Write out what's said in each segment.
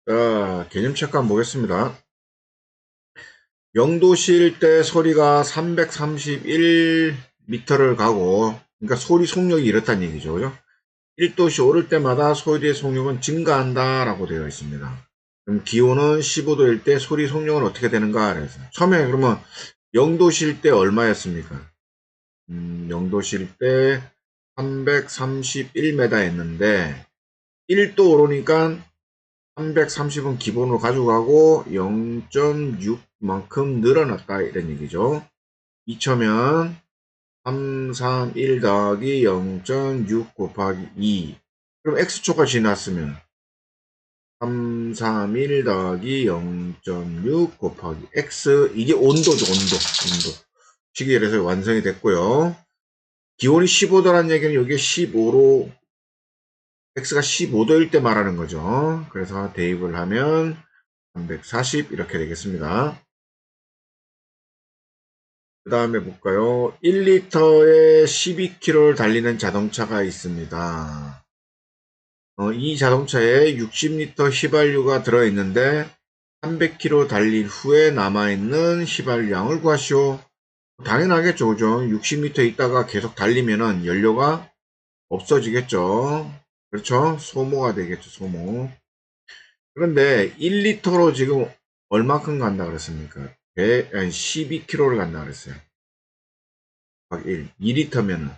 자, 개념 체크 한번 보겠습니다. 0도실 때 소리가 331m를 가고, 그러니까 소리 속력이 이렇다는 얘기죠. 그죠? 1도씨 오를 때마다 소리의 속력은 증가한다라고 되어 있습니다. 그럼 기온은 15도일 때 소리 속력은 어떻게 되는가? 그래서 처음에 그러면 0도실 때 얼마였습니까? 0도실 때 331m 했는데 1도 오르니까 330은 기본으로 가져가고 0.6만큼 늘어났다 이런 얘기죠. 2초면 331 더하기 0.6 곱하기 2. 그럼 x초가 지났으면 331 더하기 0.6 곱하기 x. 이게 온도죠. 온도. 시계열에서 완성이 됐고요. 기온이 15도라는 얘기는 여기에 15로 x가 15도일 때 말하는 거죠. 그래서 대입을 하면 340 이렇게 되겠습니다. 그 다음에 볼까요? 1리터에 12km를 달리는 자동차가 있습니다. 이 자동차에 60리터 휘발유가 들어있는데 300km 달린 후에 남아있는 휘발유량을 구하시오. 당연하겠죠. 그죠? 60m 있다가 계속 달리면은 연료가 없어지겠죠. 그렇죠? 소모가 되겠죠. 소모. 그런데 1리터로 지금 얼마큼 간다 그랬습니까? 12km를 간다 그랬어요. 2리터면은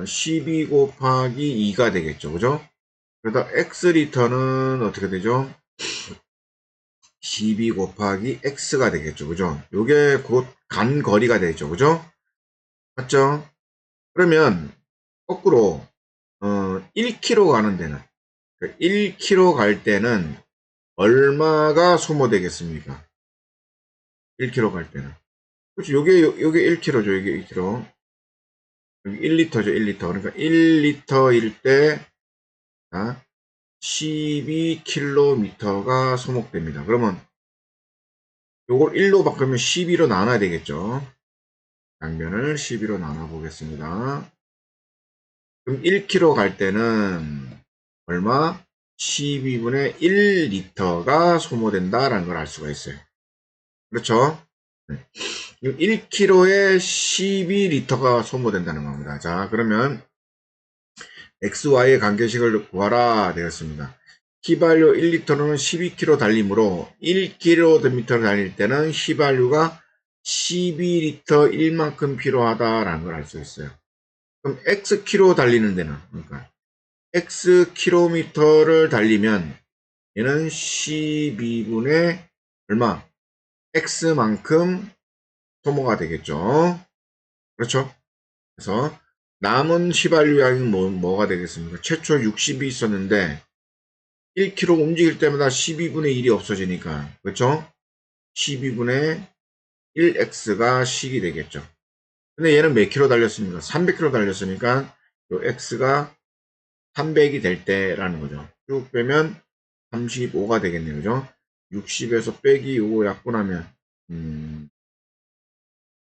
12 곱하기 2가 되겠죠. 그죠? 그러다 x리터는 어떻게 되죠? 12 곱하기 x가 되겠죠. 그죠? 요게 곧 간 거리가 되죠. 그죠? 맞죠? 그러면 거꾸로 1km 가는 데는 1km 갈 때는 얼마가 소모되겠습니까? 1km 갈 때는. 그렇죠. 요게 1km죠. 요게 1km. 여기 1리터죠. 1리터. 그러니까 1리터일 때 12km가 소모됩니다. 그러면 요걸 1로 바꾸면 12로 나눠야 되겠죠. 양변을 12로 나눠 보겠습니다. 그럼 1km 갈 때는 얼마? 12분의 1리터가 소모된다라는 걸 알 수가 있어요. 그렇죠? 1km에 12리터가 소모된다는 겁니다. 자, 그러면 XY의 관계식을 구하라 되었습니다. 휘발유 1리터는 12km 달리므로 1km 달릴 때는 휘발유가 12리터 1만큼 필요하다라는 걸 알 수 있어요. 그럼 X키로 달리는 데는 그러니까 X킬로미터를 달리면 얘는 12분의 얼마? X만큼 소모가 되겠죠. 그렇죠? 그래서 남은 휘발유 양이 뭐가 되겠습니까? 최초 60이 있었는데 1km 움직일 때마다 12분의 1이 없어지니까 그렇죠? 12분의 1x가 식이 되겠죠. 근데 얘는 몇 킬로 달렸습니까? 300km 달렸으니까 요 x가 300이 될 때라는 거죠. 쭉 빼면 35가 되겠네요. 그죠? 60에서 빼기 요거 약분하면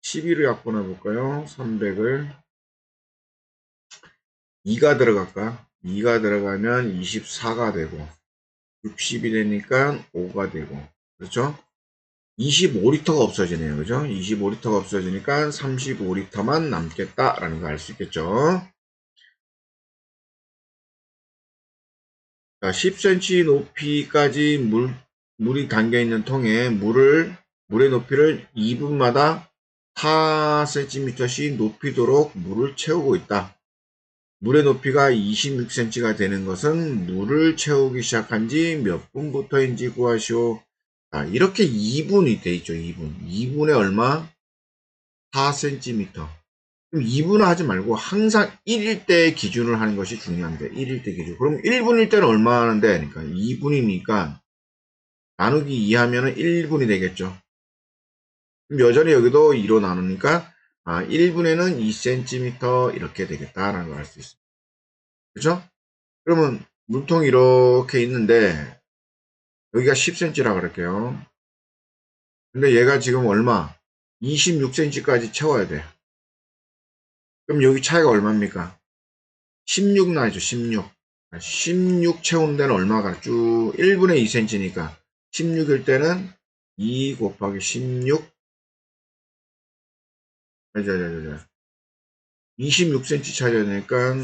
12로 약분해 볼까요? 300을 2가 들어갈까? 2가 들어가면 24가 되고 60이 되니까 5가 되고 그렇죠? 25리터가 없어지네요. 그죠? 25리터가 없어지니까 35리터만 남겠다라는 걸 알 수 있겠죠? 자, 10cm 높이까지 물이 담겨있는 통에 물의 높이를 2분마다 4cm씩 높이도록 물을 채우고 있다. 물의 높이가 26cm가 되는 것은 물을 채우기 시작한 지 몇 분부터인지 구하시오. 자, 이렇게 2분이 돼 있죠. 2분. 2분에 얼마? 4cm. 그럼 2분을 하지 말고 항상 1일 때 기준을 하는 것이 중요한데 1일 때 기준. 그럼 1분일 때는 얼마 하는데? 그러니까 2분이니까 나누기 2 하면은 1분이 되겠죠. 그럼 여전히 여기도 2로 나누니까 1분에는 2cm 이렇게 되겠다라는 걸 알 수 있습니다. 그렇죠? 그러면 물통이 이렇게 있는데 여기가 10cm라 그럴게요. 근데 얘가 지금 얼마? 26cm까지 채워야 돼. 그럼 여기 차이가 얼마입니까? 16 나죠, 16. 16 채우는 데는 얼마가 쭉 1분의 2cm니까 16일 때는 2 곱하기 16 26cm 차져야 되니까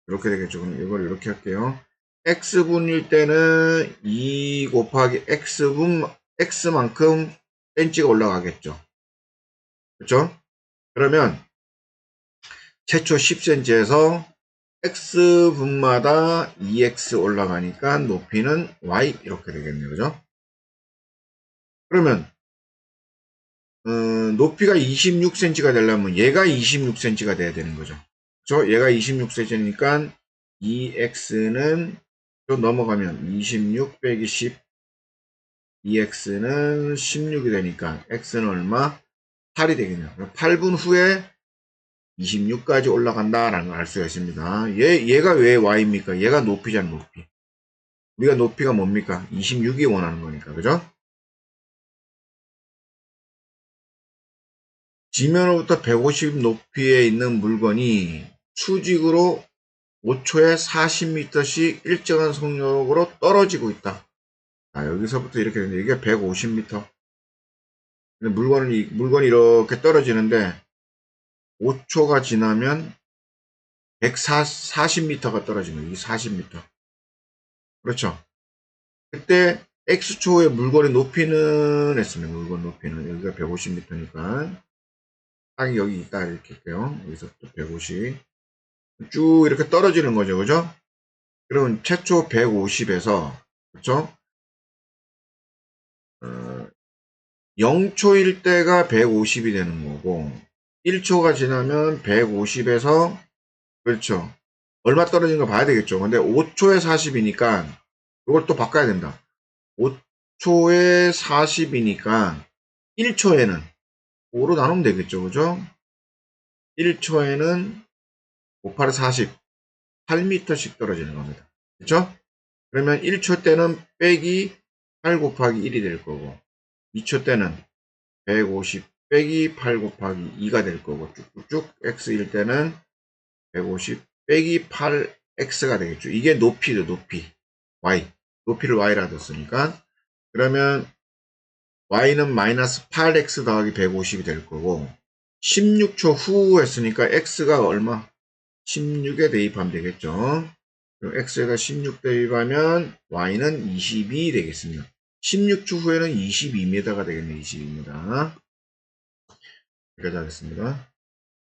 이렇게 되겠죠. 그럼 이걸 이렇게 할게요. x분일 때는 2 곱하기 x만큼 cm가 올라가겠죠. 그렇죠? 그러면 최초 10cm에서 x분마다 2x 올라가니까 높이는 y 이렇게 되겠네요. 그죠? 그러면 높이가 26cm가 되려면 얘가 26cm가 돼야 되는 거죠. 그렇죠? 얘가 26cm니까 2x는 또 넘어가면 26 빼기 10 2x는 16이 되니까 x는 얼마? 8이 되겠네요. 8분 후에 26까지 올라간다라는 걸 알 수가 있습니다. 얘가 왜 y입니까? 얘가 높이잖아, 높이. 우리가 높이가 뭡니까? 26이 원하는 거니까, 그죠? 지면으로부터 150 높이에 있는 물건이 수직으로 5초에 40m씩 일정한 속력으로 떨어지고 있다. 자, 여기서부터 이렇게 되는데 이게 150m. 물건이 이렇게 떨어지는데 5초가 지나면 140m가 떨어지는 거예요. 이 40m. 그렇죠. 그때 X초의 물건의 높이는 했습니다. 물건 높이는 여기가 150m니까 딱 여기 있다 이렇게 할게요. 여기서 또 150. 쭉 이렇게 떨어지는 거죠. 그죠? 그러면 최초 150에서 그렇죠? 0초일 때가 150이 되는 거고 1초가 지나면 150에서 그렇죠. 얼마 떨어진 거 봐야 되겠죠. 근데 5초에 40이니까 이걸 또 바꿔야 된다. 5초에 40이니까 1초에는 5로 나누면 되겠죠. 그죠? 1초에는 5, 8에 40, 8m씩 떨어지는 겁니다. 그렇죠? 그러면 1초 때는 빼기 8 곱하기 1이 될 거고 2초 때는 150 빼기 8 곱하기 2가 될 거고 쭉쭉쭉 x일 때는 150 빼기 8x가 되겠죠. 이게 높이죠. 높이. y. 높이를 y라 뒀으니까 그러면 y는 마이너스 8x 더하기 150이 될 거고 16초 후 했으니까 x가 얼마? 16에 대입하면 되겠죠. 그럼 x에다 16 대입하면 y는 22 되겠습니다. 16초 후에는 22m가 되겠네요. 22m. 여기까지 하겠습니다.